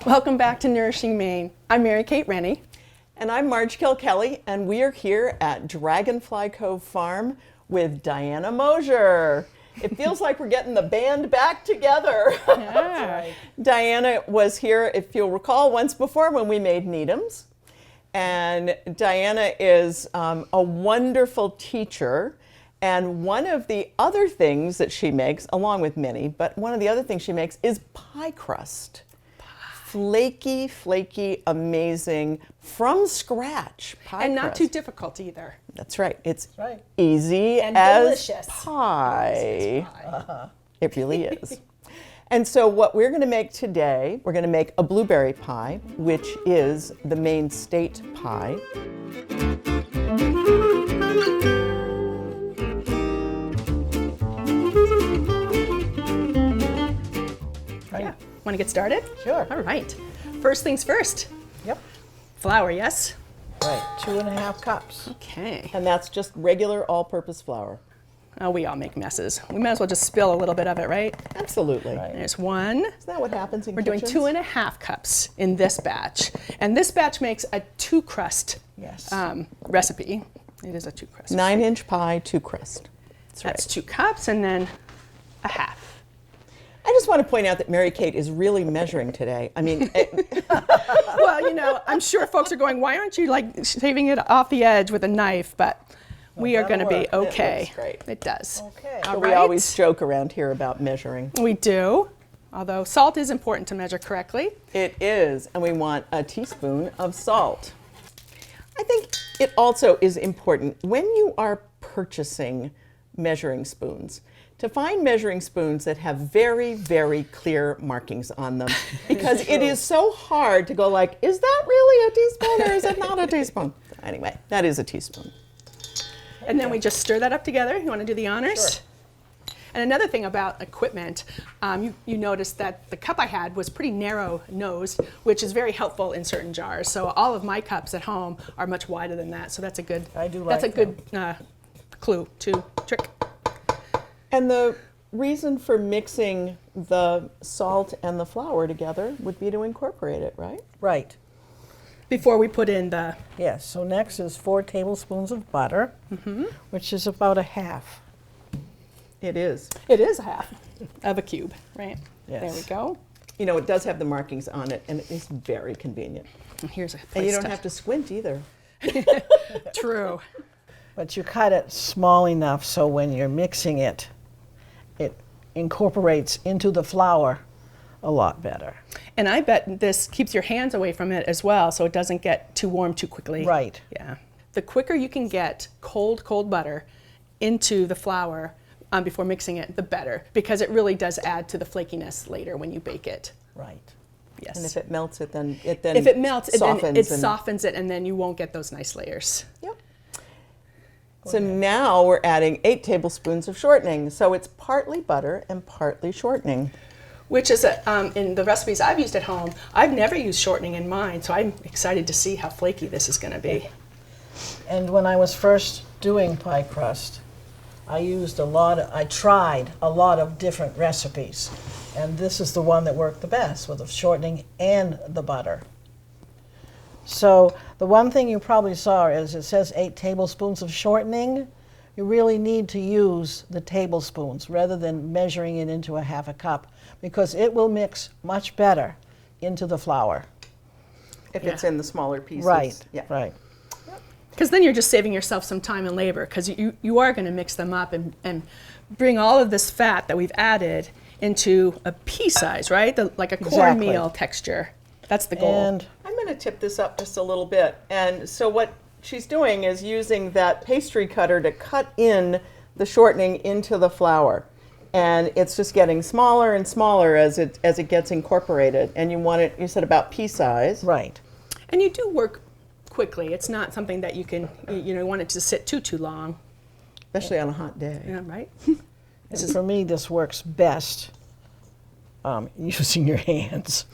Welcome back to Nourishing Maine. I'm Mary Kate Rennie. And I'm Marge Kilkelly, and we are here at Dragonfly Cove Farm with Diana Mosier. It feels like we're getting the band back together. Yeah. Right. Diana was here, if you'll recall, once before when we made Needhams. And Diana is a wonderful teacher. And one of the other things that she makes, along with many, but one of the other things she makes is pie crust. Flaky, flaky, amazing, from scratch pie And not crust. too difficult either. That's right. It's right. easy And as delicious. pie. It really is. And so what we're going to make today, we're going to make a blueberry pie, which is the Maine state pie. Yeah. Want to get started? Sure. All right. First things first. Yep. Flour, yes? Right. 2.5 cups. Okay. And that's just regular all-purpose flour. Oh, we all make messes. We might as well just spill a little bit of it, right? Absolutely. Right. There's one. Isn't that what happens in We're doing kitchens? 2.5 cups in this batch. And this batch makes a 2-crust Yes. recipe. It is a 2-crust. 9-inch pie, 2-crust. That's 2 cups and then a half. I just want to point out that Mary Kate is really measuring today. I mean, Well, you know, I'm sure folks are going, why aren't you like shaving it off the edge with a knife? But we are going to be that'll work. okay. It looks great. It does. Okay. All we right. always joke around here about measuring. We do, although salt is important to measure correctly. It is, and we want a teaspoon of salt. I think it also is important when you are purchasing measuring spoons to find measuring spoons that have very, very clear markings on them, because it is so hard to go like, is that really a teaspoon or is it not a teaspoon? Anyway, that is a teaspoon. And then we just stir that up together. You want to do the honors? Sure. And another thing about equipment, you noticed that the cup I had was pretty narrow nosed, which is very helpful in certain jars. So all of my cups at home are much wider than that. So that's a good, I do that's a like good clue to trick. And the reason for mixing the salt and the flour together would be to incorporate it, right? Right. Before we put in the, Yes. So next is 4 tablespoons of butter, which is about a half. It is. it is a half of a cube, right? Yes. There we go. You know, it does have the markings on it, and it is very convenient. And here's a place And you don't have to squint either. True. But you cut it small enough so when you're mixing it, it incorporates into the flour a lot better. And I bet this keeps your hands away from it as well, so it doesn't get too warm too quickly. Right. Yeah. The quicker you can get cold butter into the flour before mixing it, the better, because it really does add to the flakiness later when you bake it. Right. Yes. And if it melts, it then if it melts, softens. it softens it, and then you won't get those nice layers. Yep. So now we're adding 8 tablespoons of shortening. So it's partly butter and partly shortening. Which is, in the recipes I've used at home, I've never used shortening in mine, so I'm excited to see how flaky this is going to be. And when I was first doing pie crust, I tried a lot of different recipes. And this is the one that worked the best, with the shortening and the butter. So the one thing you probably saw is it says 8 tablespoons of shortening. You really need to use the tablespoons rather than measuring it into a half a cup, because it will mix much better into the flour. If it's in the smaller pieces. Right, Yeah. right. Because then you're just saving yourself some time and labor, because you are going to mix them up and bring all of this fat that we've added into a pea size, right? Like a Exactly. cornmeal texture. That's the goal. And I'm going to tip this up just a little bit. And so what she's doing is using that pastry cutter to cut in the shortening into the flour. And it's just getting smaller and smaller as it gets incorporated. And you want it, you said about pea size. right. And you do work quickly. It's not something that you can, want it to sit too long. Especially on a hot day. Yeah, right? And for me, this works best using your hands.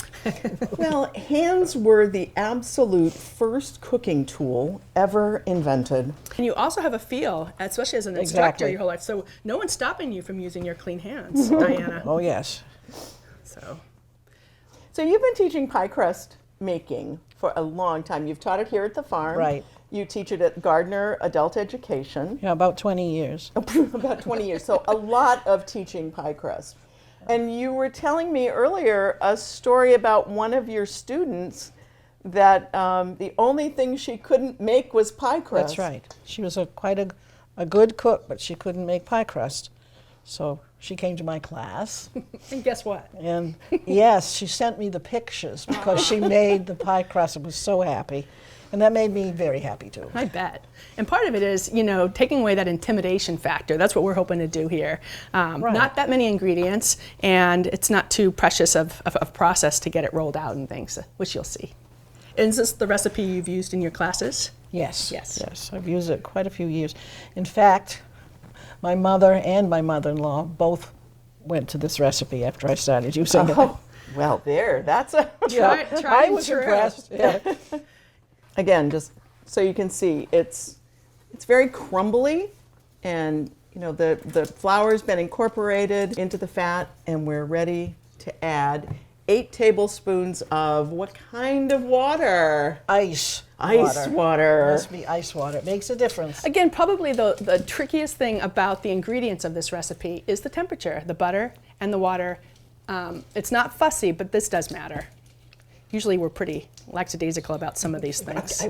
Well, hands were the absolute first cooking tool ever invented. And you also have a feel, especially as an instructor Exactly. your whole life. So no one's stopping you from using your clean hands, Diana. Oh, yes. So So you've been teaching pie crust making for a long time. You've taught it here at the farm. Right. You teach it at Gardner Adult Education. Yeah, about 20 years. About 20 years. So a lot of teaching pie crust. And you were telling me earlier a story about one of your students that the only thing she couldn't make was pie crust. That's right. She was quite a good cook, but she couldn't make pie crust. So she came to my class. And guess what? And yes, she sent me the pictures because she made the pie crust and was so happy. And that made me very happy too. I bet. And part of it is, taking away that intimidation factor. That's what we're hoping to do here. Right. Not that many ingredients, and it's not too precious of process to get it rolled out and things, which you'll see. Is this the recipe you've used in your classes? Yes. Yes. Yes, I've used it quite a few years. In fact, my mother and my mother-in-law both went to this recipe after I started using it. Oh, well, that's a... Try I and was true. impressed. Yeah. Again, just so you can see, it's very crumbly, and the flour's been incorporated into the fat, and we're ready to add 8 tablespoons of what kind of water? Ice Ice water. It must be ice water. It makes a difference. Again, probably the trickiest thing about the ingredients of this recipe is the temperature, the butter and the water. It's not fussy, but this does matter. Usually we're pretty lackadaisical about some of these things.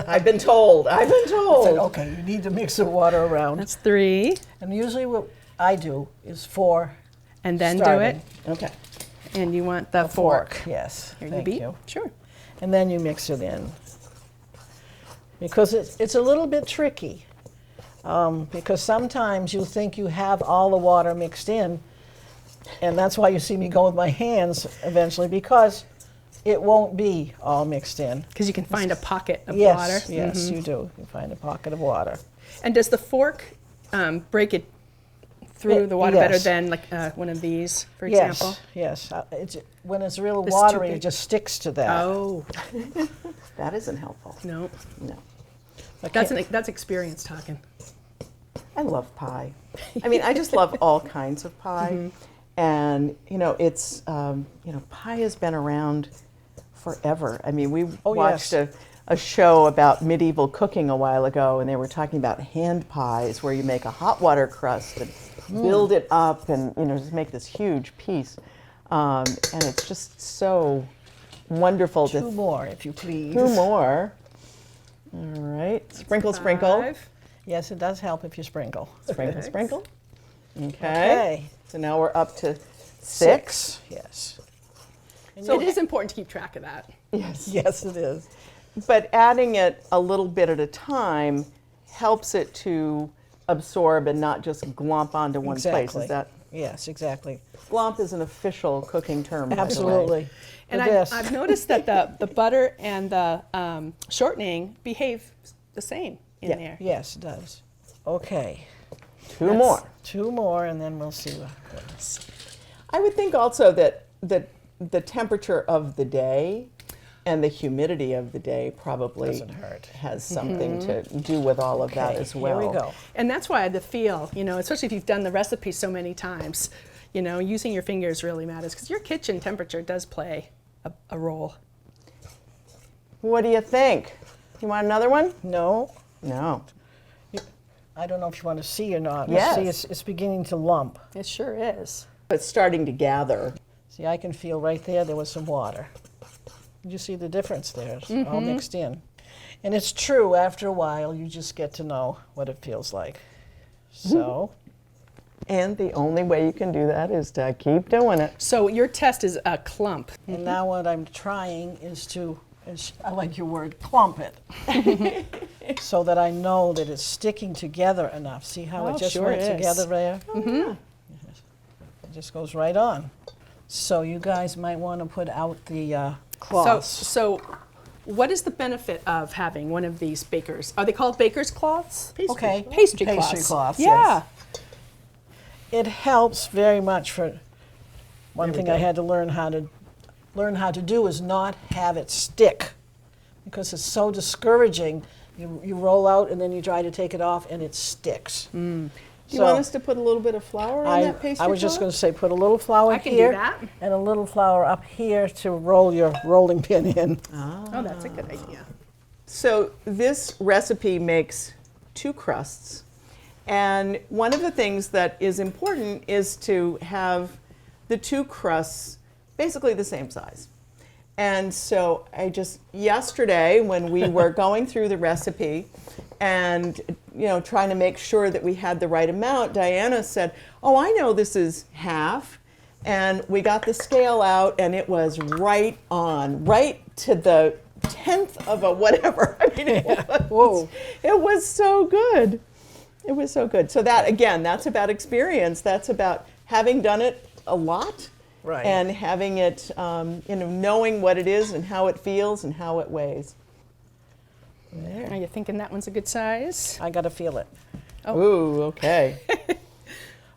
I've been told. Okay, you need to mix the water around. That's 3. And usually what I do is 4. And then starting. do it. Okay. And you want the fork. Yes. Here Thank you be. you. Sure. And then you mix it in. Because it's a little bit tricky. Because sometimes you think you have all the water mixed in, and that's why you see me go with my hands eventually, because it won't be all mixed in. Because you can find a pocket of Yes, water. yes, you do. You find a pocket of water. And does the fork break it through the water Yes. better than like one of these, for example? Yes. When it's real This is too watery, it big. just sticks to that. Oh, That isn't helpful. no. No. That's experience talking. I love pie. I mean, I just love all kinds of pie. And, it's, pie has been around forever. I mean, we watched a show about medieval cooking a while ago, and they were talking about hand pies where you make a hot water crust and build it up and, just make this huge piece. And it's just so wonderful to... 2 more, if you please. 2 more. All right. Sprinkle, sprinkle. 5. Yes, it does help if you sprinkle. Sprinkle, sprinkle. Okay. Okay. So now we're up to 6. Yes. So it is important to keep track of that. Yes. Yes, it is. But adding it a little bit at a time helps it to absorb and not just glomp onto one place. Exactly. Is that Yes, exactly. glomp is an official cooking term, by the way. Absolutely. And For this. I've noticed that the butter and the shortening behave the same in Yeah. there. Yes, it does. Okay. 2 more. 2 more, and then we'll see. I would think also that the temperature of the day and the humidity of the day probably Doesn't hurt. has something to do with all of that Okay, as well. Here we go. And that's why the feel, especially if you've done the recipe so many times, using your fingers really matters, because your kitchen temperature does play a role. What do you think? You want another one? No, No. I don't know if you want to see or not. Yes. See, it's beginning to lump. It sure is. It's starting to gather. See, I can feel right there was some water. Did you see the difference there? It's all mixed in. And it's true, after a while, you just get to know what it feels like. So, And the only way you can do that is to keep doing it. So your test is a clump. and now what I'm trying is to, I like your word, clump it. So that I know that it's sticking together enough. See how Oh, it just sure went is. together there? It just goes right on. So you guys might want to put out the cloths. So what is the benefit of having one of these bakers? Are they called baker's cloths? Okay. Pastry Pastry cloths, Yeah. yes. It helps very much for one thing I had to learn how to do is not have it stick, because it's so discouraging. You roll out and then you try to take it off and it sticks. Do you want us to put a little bit of flour on that pastry? I was just going to say put a little flour I can do here that. and a little flour up here to roll your rolling pin in. Oh, that's a good idea. So this recipe makes 2 crusts. And one of the things that is important is to have the 2 crusts basically the same size. And so yesterday when we were going through the recipe and trying to make sure that we had the right amount, Diana said, oh, I know this is half. And we got the scale out and it was right on, right to the 10th of a whatever. I mean, it was so good. It was so good. So that, again, that's about experience. That's about having done it a lot. Right. And having it, knowing what it is and how it feels and how it weighs. Are you thinking that one's a good size? I got to feel it. Oh. Ooh, okay.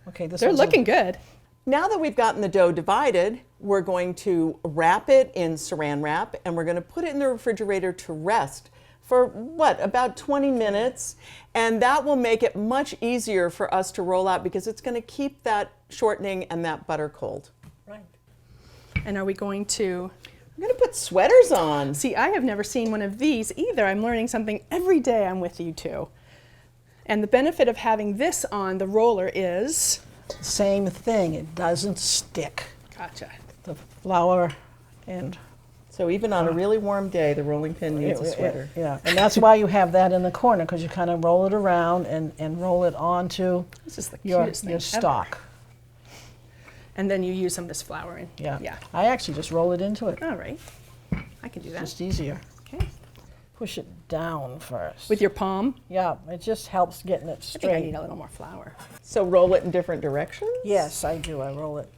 Okay, this They're one's looking good. Now that we've gotten the dough divided, we're going to wrap it in saran wrap and we're going to put it in the refrigerator to rest for about 20 minutes. And that will make it much easier for us to roll out because it's going to keep that shortening and that butter cold. Right. And are we going to... I'm going to put sweaters on. See, I have never seen one of these either. I'm learning something every day I'm with you two. And the benefit of having this on the roller is... Same thing, it doesn't stick. Gotcha. The flour and... So even on a really warm day, the rolling pin needs a sweater. Yeah, and that's why you have that in the corner, because you kind of roll it around and roll it onto This is the your cutest thing ever. stock. And then you use some of this flour in. Yeah. Yeah. I actually just roll it into it. All right. I can do that. Just easier. Okay. Push it down first. With your palm? Yeah, it just helps getting it I think I straight. need a little more flour. So roll it in different directions? Yes, I do. I roll it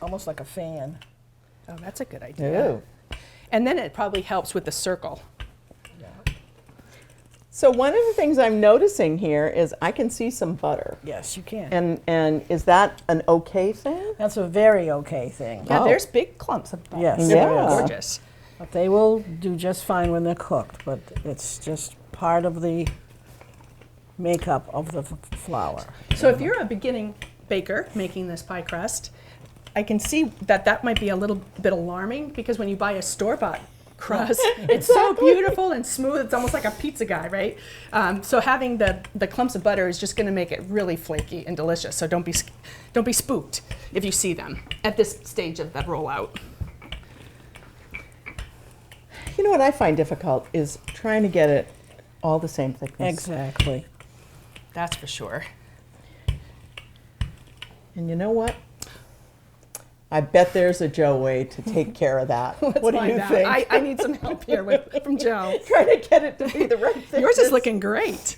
almost like a fan. Oh, that's a good idea. Ooh. And then it probably helps with the circle. Yeah. So one of the things I'm noticing here is I can see some butter. Yes, you can. And is that an okay thing? That's a very okay thing. Yeah, Oh. there's big clumps of butter. Yes. They're Yeah. gorgeous. But they will do just fine when they're cooked, but it's just part of the makeup of the flour. So if you're a beginning baker making this pie crust, I can see that might be a little bit alarming because when you buy a store-bought crust, it's so beautiful and smooth. It's almost like a pizza guy, right? So having the clumps of butter is just going to make it really flaky and delicious. So don't be spooked if you see them at this stage of the rollout. You know what I find difficult is trying to get it all the same thickness. Exactly. That's for sure. And you know what? I bet there's a Joe way to take care of that. What do you Find out. think? I need some help here from Joe. Trying to get it to be the right thickness. Yours is looking great.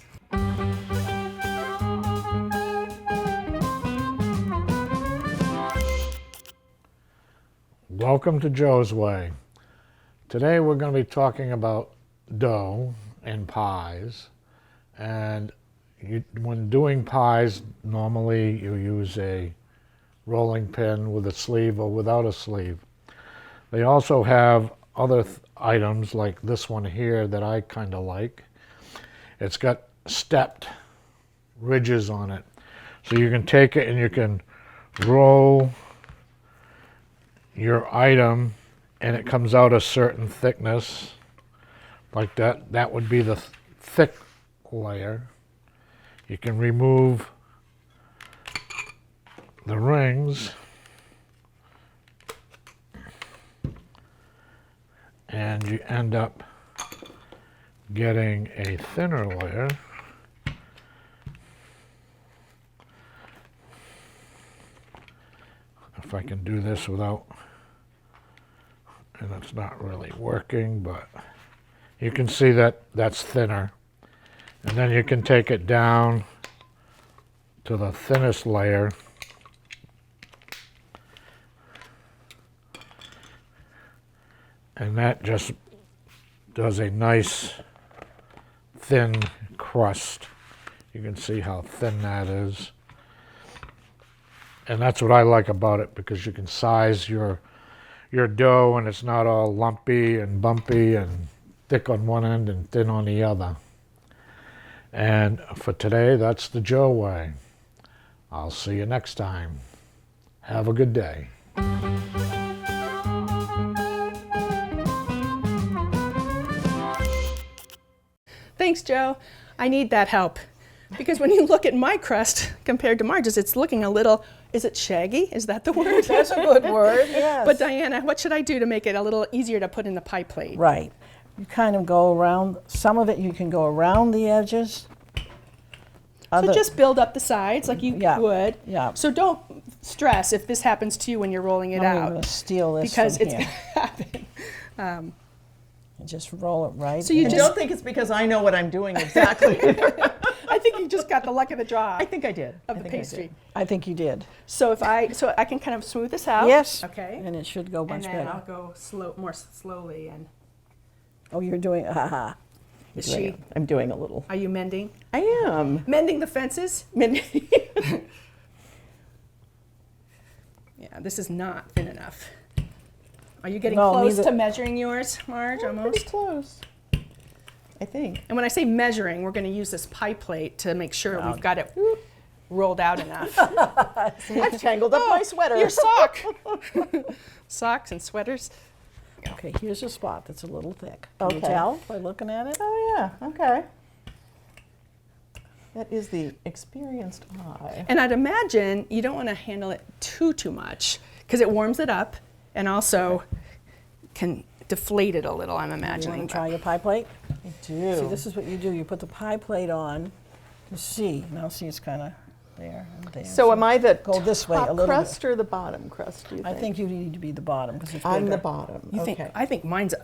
Welcome to Joe's Way. Today we're going to be talking about dough and pies. And when doing pies, normally you use a rolling pin with a sleeve or without a sleeve. They also have other items like this one here that I kind of like. It's got stepped ridges on it. So you can take it and you can roll your item and it comes out a certain thickness like that. That would be the thick layer. You can remove the rings and you end up getting a thinner layer. If I can do this without, and it's not really working, but you can see that that's thinner. And then you can take it down to the thinnest layer. And that just does a nice thin crust. You can see how thin that is. And that's what I like about it, because you can size your dough and it's not all lumpy and bumpy and thick on one end and thin on the other. And for today, that's the Joe way. I'll see you next time. Have a good day. Thanks, Joe. I need that help. Because when you look at my crust compared to Marge's, it's looking a little, is it shaggy? Is that the word? That's a good word, yes. But Diana, what should I do to make it a little easier to put in the pie plate? Right. You kind of go around, some of it you can go around the edges. So just build up the sides like you Yeah, would. yeah. So don't stress if this happens to you when you're rolling it I'm out. going to steal this Because from it's here. going to happen. And just roll it right So you in. And just- don't think it's because I know what I'm doing exactly. I think you just got the luck of the draw I think I did. of I the think I did. pastry. I think you did. So I can kind of smooth this out. Yes. Okay. And it should go And much then better. I'll go more slowly. And Oh, you're doing, haha. is Doing she? it. I'm doing a little. Are you mending? I am. Mending the fences? Min- Yeah, this is not thin enough. Are you getting No, close neither- to measuring yours, Marge? Pretty Almost. close. I think. And when I say measuring, we're going to use this pie plate to make sure Yeah. we've got it rolled out enough. I've tangled up my sweater. Your sock. Socks and sweaters. Okay, here's a spot that's a little thick. Can you Okay. tell by looking at it? Oh yeah. Okay. That is the experienced eye. And I'd imagine you don't want to handle it too much because it warms it up and also can deflate it a little, I'm You imagining. want to try your pie plate? I do. See, this is what you do. You put the pie plate on to see. Now see, it's kind of there and there. So am I the Go this way a top little crust or the bottom crust, do you I think you need to be the bottom because it's I'm the bigger. bottom. You okay. think, I think mine's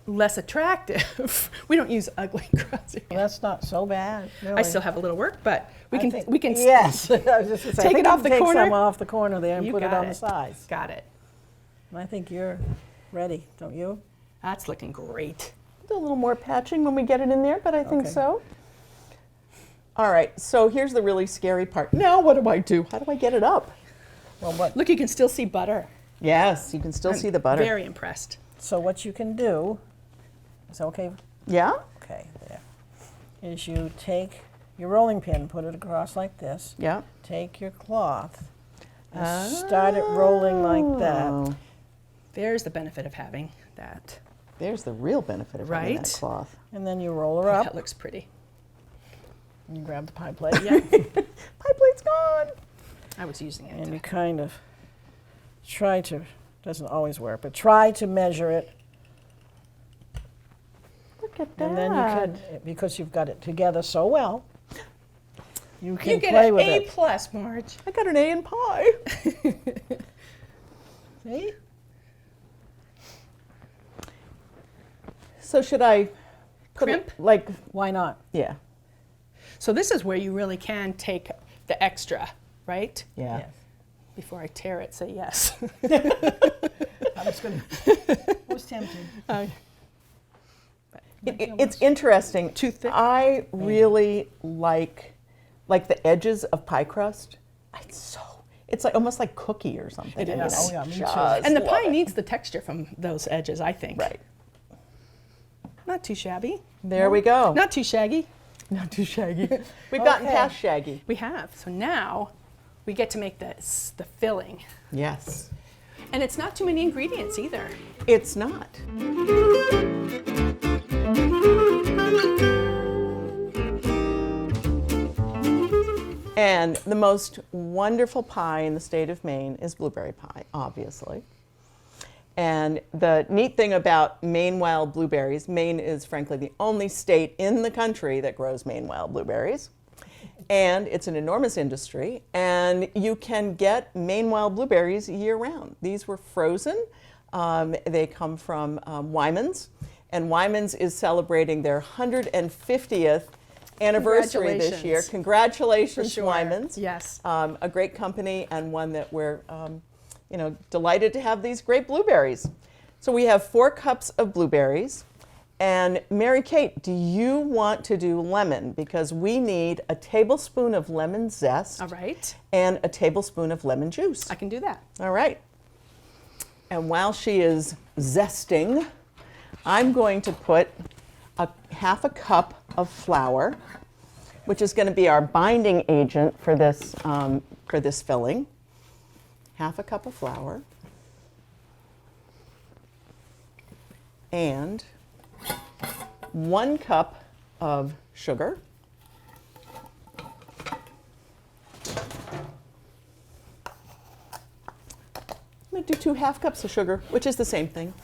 less attractive. We don't use ugly crust. Well, that's not so bad. I really. still have a little work, but we I can think- we can Yes. I was just gonna say, I Take think it you off can the take corner? some off the corner there and You put it got on the sides. Got it. And I think you're ready, don't you? That's looking great. Do a little more patching when we get it in there, but I think Okay. so. All right, so here's the really scary part. Now what do I do? How do I get it up? Well, what? Look, you can still see butter. Yes, you can still see the butter. Very impressed. So what you can do is okay. Yeah? Okay, there. Is you take your rolling pin, put it across like this. Yeah. Take your cloth and start it rolling like that. Oh, There's the benefit of having that. there's the real benefit of having that Right. cloth. And then you roll her up That looks pretty. and you grab the pie plate. Yeah, Pie plate's gone. I was using it. And you kind of try to, doesn't always work, but try to measure it. Look at that. And then you can, because you've got it together so well, you can You get play an with A it. plus, Marge. I got an A in pie. See? So should I put Crimp? it like, Why not? yeah. So this is where you really can take the extra, right? Yeah. Yes. Before I tear it, say yes. I was going to, I was tempted. It's interesting. Too thick? I really like the edges of pie crust. It's like almost like cookie or something. It I mean, is. I Oh, yeah, me too. just And the love pie it. needs the texture from those edges, I think. Right. Not too shabby. There we go. Not too shaggy. Not too shaggy. We've gotten Okay. past shaggy. We have. So now we get to make the filling. Yes. And it's not too many ingredients either. It's not. And the most wonderful pie in the state of Maine is blueberry pie, obviously. And the neat thing about Maine Wild Blueberries, Maine is frankly the only state in the country that grows Maine Wild Blueberries. And it's an enormous industry, and you can get Maine Wild Blueberries year round. These were frozen. They come from Wyman's, and Wyman's is celebrating their 150th anniversary this year. Congratulations. Congratulations, For sure. Wyman's. Yes. A great company and one that we're delighted to have these great blueberries. So we have 4 cups of blueberries. And Mary Kate, do you want to do lemon? Because we need a tablespoon of lemon zest All right. and a tablespoon of lemon juice. I can do that. All right. And while she is zesting, I'm going to put half a cup of flour, which is going to be our binding agent for this for this filling. Half a cup of flour. And 1 cup of sugar. I'm going to do 2 half cups of sugar, which is the same thing.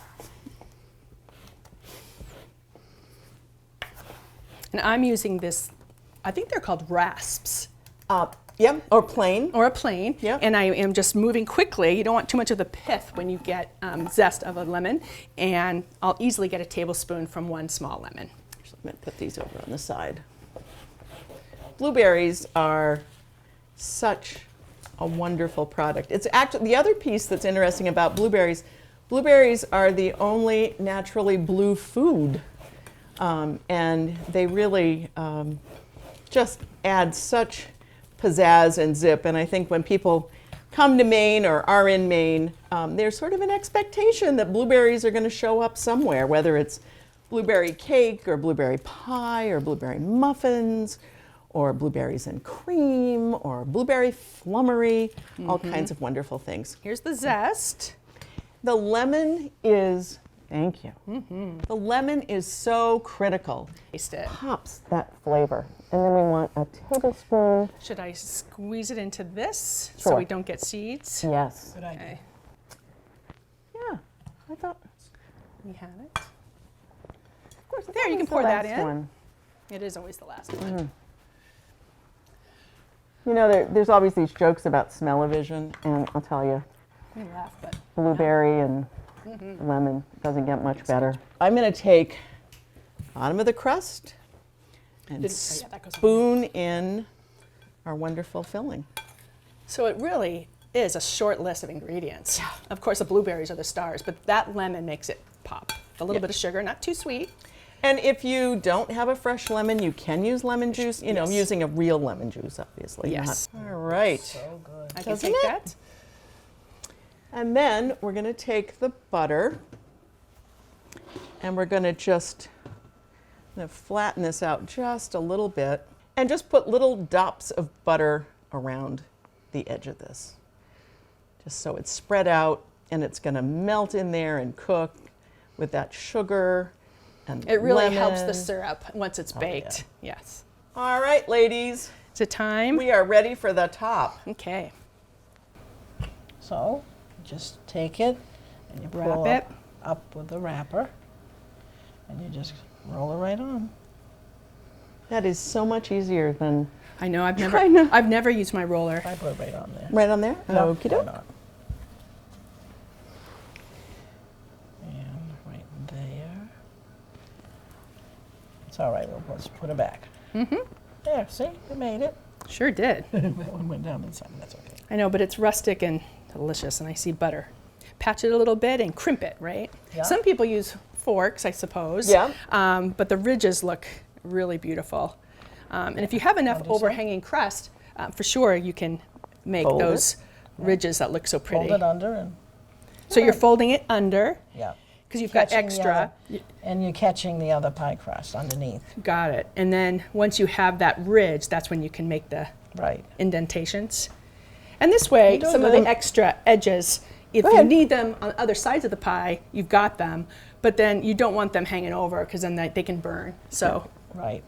And I'm using this, I think they're called rasps. Yep, or plain. Or a plain. Yep. And I am just moving quickly. You don't want too much of the pith when you get zest of a lemon. And I'll easily get a tablespoon from 1 small lemon. So I'm going to put these over on the side. Blueberries are such a wonderful product. It's actually the other piece that's interesting about blueberries. Blueberries are the only naturally blue food, and they really just add such pizzazz and zip. And I think when people come to Maine or are in Maine, there's sort of an expectation that blueberries are going to show up somewhere, whether it's blueberry cake or blueberry pie or blueberry muffins or blueberries and cream or blueberry flummery, all kinds of wonderful things. Here's the zest. The lemon is, thank you. The lemon is so critical. Taste it. Pops that flavor. And then we want a tablespoon. Should I squeeze it into this Sure. so we don't get seeds? Yes. Good idea. Okay. Yeah, I thought, We have it. of course, There, you can the pour that last in. one. It is always the last one. You know, there's always these jokes about smell-o-vision, and I'll tell you, We laugh, but blueberry and lemon doesn't get much better. I'm going to take bottom of the crust and yeah, that goes on. spoon in our wonderful filling. So it really is a short list of ingredients. Of course, the blueberries are the stars, but that lemon makes it pop. A little bit of sugar, not too sweet. And if you don't have a fresh lemon, you can use lemon juice. You know, I'm Yes. using a real lemon juice, obviously. Yes. Not- All right. So good. I can Doesn't take it? that. And then we're going to take the butter and we're going to just flatten this out just a little bit and just put little dots of butter around the edge of this. Just so it's spread out and it's going to melt in there and cook with that sugar and It really helps the lemon. syrup once it's baked. Yes. All right, ladies, Is it time? we are ready for the top. Okay. So just take it and you Wrap pull it. up with the wrapper and you just roll it right on. That is so much easier than I know. Try not- I've never used my roller. I put it right on there. right on there. Yep, Okie why doke. not? And right there. It's all right, let's put it back. There, see, we made it. Sure did. That one went down inside, that's okay. I know, but it's rustic and delicious, and I see butter. Patch it a little bit and crimp it, right? Yeah. Some people use forks, I suppose. Yeah. But the ridges look really beautiful. And if you have enough I'll do some. overhanging crust, for sure you can make Fold it. those ridges that look so pretty. Fold it under and, So you're folding it under yeah. because you've got Catching the extra. other- And you're catching the other pie crust underneath. Got it. And then once you have that ridge, that's when you can make the Right. indentations. And this way, You're doing some of good. the extra edges, if Go you ahead. need them on other sides of the pie, you've got them. But then you don't want them hanging over because then they can burn. So Right.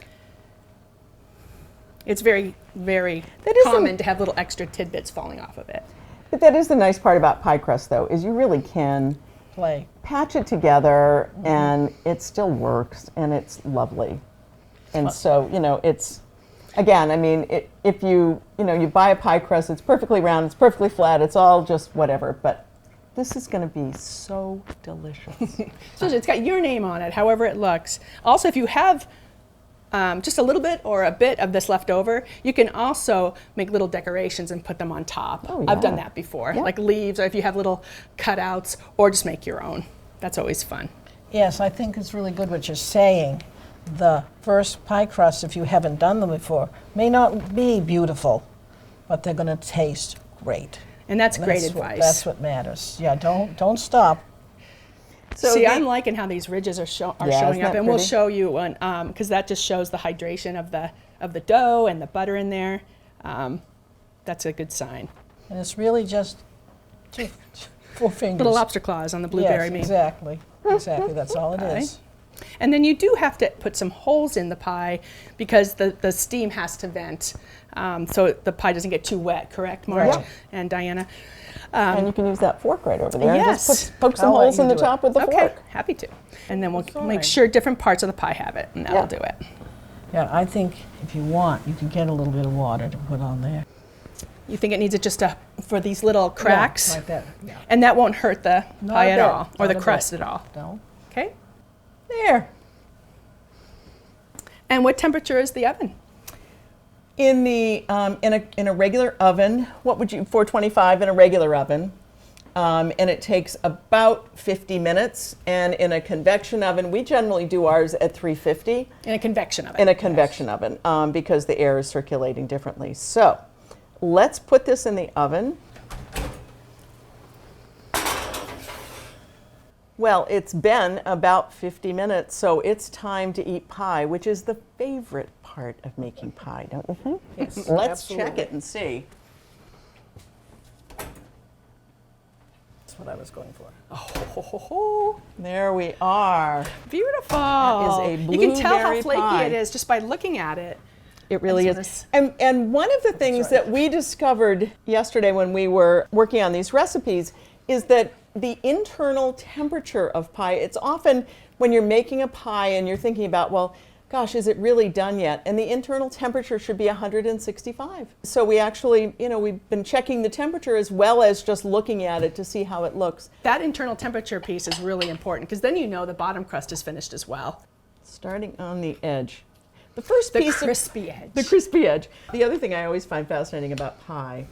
it's very, very That is common to have little extra tidbits falling off of it. But that is the nice part about pie crust, though, is you really can Play. patch it together and it still works and it's lovely. And so, you know, it's, again, I mean, if you buy a pie crust, it's perfectly round, it's perfectly flat, it's all just whatever, but this is going to be so delicious. So it's got your name on it, however it looks. Also, if you have just a little bit or a bit of this left over, you can also make little decorations and put them on top. Oh, I've done yeah. that before, Yeah. like leaves, or if you have little cutouts, or just make your own. That's always fun. Yes, I think it's really good what you're saying. The first pie crust, if you haven't done them before, may not be beautiful, but they're going to taste great. And that's great That's advice. That's what matters. Yeah, don't stop. So See, the- I'm liking how these ridges are, Yeah, showing isn't up, that and we'll pretty? show you one because that just shows the hydration of the dough and the butter in there. that's a good sign. And it's really just 4 fingers. Little lobster claws on the blueberry Yes, meat. exactly. Exactly, that's all it Okay. is. And then you do have to put some holes in the pie because the steam has to vent, so the pie doesn't get too wet, correct, Marge Right. and Diana? And you can use that fork right over there. Yes. And just poke some I'll let holes you in the do it. top with the Okay, fork. happy to. And then we'll That's make fine. sure different parts of the pie have it, and that'll Yeah. do it. Yeah, I think if you want, you can get a little bit of water to put on there. You think it needs it just for these little cracks? Yeah, like that. Yeah. And that won't hurt the Not pie a at bit, all, or not the a bit. crust at all. No? Okay? There. And what temperature is the oven? In the in a regular oven, what would you 425 in a regular oven, and it takes about 50 minutes. And in a convection oven, we generally do ours at 350 In a convection oven. in a convection oven because the air is circulating differently. So let's put this in the oven. Well, it's been about 50 minutes, so it's time to eat pie, which is the favorite part of making pie, don't you think? Yes, Let's check absolutely. it and see. That's what I was going for. There we are. Beautiful. is a You can tell how blueberry flaky pie. it is just by looking at it. It really That's is. what And one of the things right. that we discovered yesterday when we were working on these recipes is that the internal temperature of pie, it's often when you're making a pie and you're thinking about, well, gosh, is it really done yet? And the internal temperature should be 165. So we actually, we've been checking the temperature as well as just looking at it to see how it looks. That internal temperature piece is really important because then you know the bottom crust is finished as well. Starting on the edge. The first The piece of crispy edge. the crispy edge. The other thing I always find fascinating about pie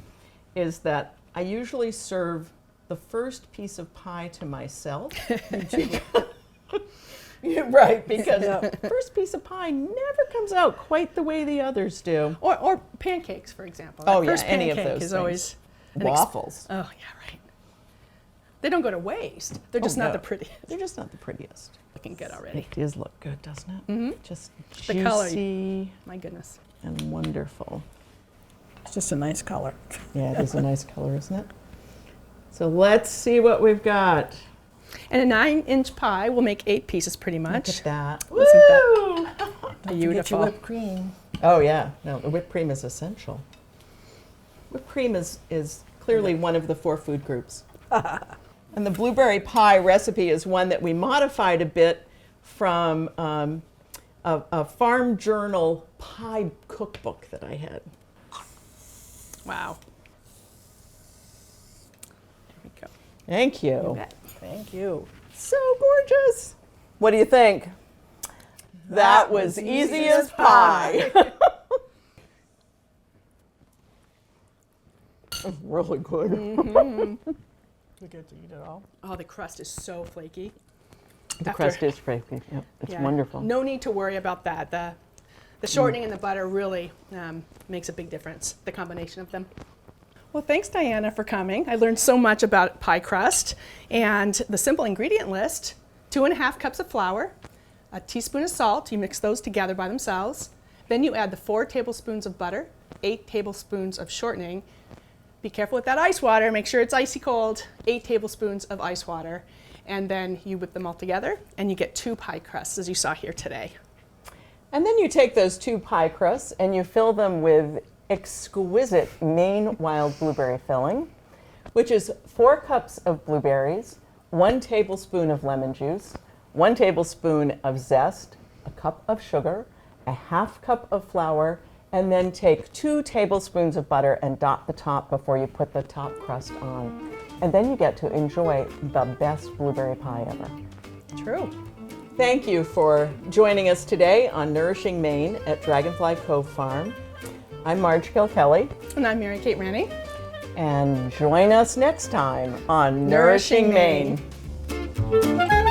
is that I usually serve the first piece of pie to myself. Right, because the first piece of pie never comes out quite the way the others do. Or pancakes, for example. Oh, That yeah, first any of pancake those is things. always Waffles. Oh, yeah, right. They don't go to waste. They're just Oh, not no. the prettiest. They're just not the prettiest. Looking good already. It does look good, doesn't it? Mm-hmm. Just The color. juicy My goodness. and wonderful. It's just a nice color. Yeah, it is a nice color, isn't it? So let's see what we've got. And a 9-inch pie will make 8 pieces pretty much. Look at that. Isn't that Woo! Don't forget beautiful? your whipped cream. Oh yeah, no, the whipped cream is essential. Whipped cream is clearly one of the 4 food groups. And the blueberry pie recipe is one that we modified a bit from a farm journal pie cookbook that I had. Wow. There we go. Thank You you. bet. Thank you. So gorgeous. What do you think? That was easy as pie. Really good. You get to eat it all. Oh, the crust is so flaky. The After- crust is flaky. Yep, it's Yeah. wonderful. No need to worry about that. The shortening and the butter really makes a big difference, the combination of them. Well, thanks, Diana, for coming. I learned so much about pie crust and the simple ingredient list. 2½ cups of flour, a teaspoon of salt. You mix those together by themselves. Then you add the 4 tablespoons of butter, 8 tablespoons of shortening. Be careful with that ice water. Make sure it's icy cold. 8 tablespoons of ice water. And then you whip them all together, and you get 2 pie crusts, as you saw here today. And then you take those 2 pie crusts and you fill them with exquisite Maine Wild Blueberry filling, which is 4 cups of blueberries, 1 tablespoon of lemon juice, 1 tablespoon of zest, a cup of sugar, a ½ cup of flour, and then take 2 tablespoons of butter and dot the top before you put the top crust on. And then you get to enjoy the best blueberry pie ever. True. Thank you for joining us today on Nourishing Maine at Dragonfly Cove Farm. I'm Marge Kilkelly, And I'm Mary Kate Rennie. and join us next time on Nourishing Nourishing Maine. Maine.